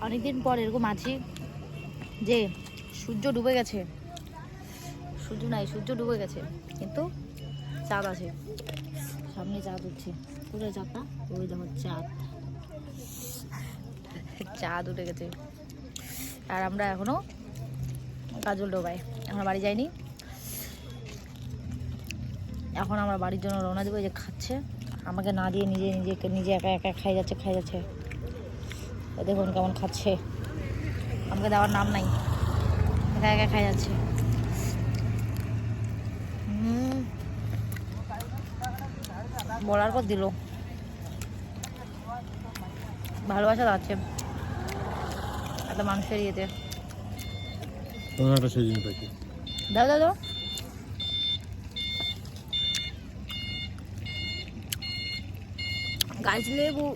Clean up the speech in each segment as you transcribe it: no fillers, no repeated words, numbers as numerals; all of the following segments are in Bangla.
অনেকদিন পর এরকম আছি যে সূর্য ডুবে গেছে, সূর্য নাই, সূর্য ডুবে গেছে কিন্তু চাঁদ আছে, সামনে চাঁদ উঠছে, পুরো চাঁদটা ওই দেখো চাঁদ, চাঁদ উঠে গেছে। আর আমরা এখনো কাজল ডোবায়, আমরা বাড়ি যাইনি। এখন আমরা বাড়ির জন্য রওনা দেবো। যে খাচ্ছে আমাকে না দিয়ে নিজে একা একা খাই যাচ্ছে। দেখুন কেমন খাচ্ছে, আমাকে দেওয়ার নাম নাই, একা একা খাই যাচ্ছে। বলার পর দিল, ভালোবাসা যাচ্ছে একটা মানুষের ইয়েতে। দাও দাও দাও। গাছ লেবু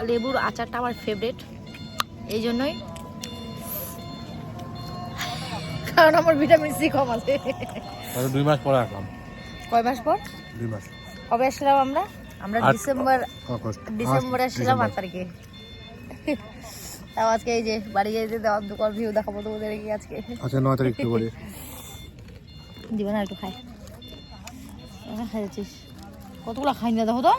লেবুর আচারটা আমার ফেভারিট, এই জন্যই, কারণ আমার ভিটামিন সি কম আছে। 2 মাস পরে আসলাম। কয় মাস পর? 2 মাস। কবে আসলাম আমরা? আমরা ডিসেম্বরে আসলাম 8 তারিখে। তাও আজকে এই যে বাড়ি যেতে দেওয়ার দোকান ভিউ দেখাবো তোমাদের কি আজকে। আচ্ছা 9 তারিখ থেকে বলি দিবে না একটু খাই, খাই যাচ্ছিস কতগুলো খাই না দেখো তো,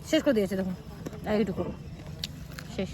শেষ করে দিয়েছে দেখো, এইটুকু শেষ।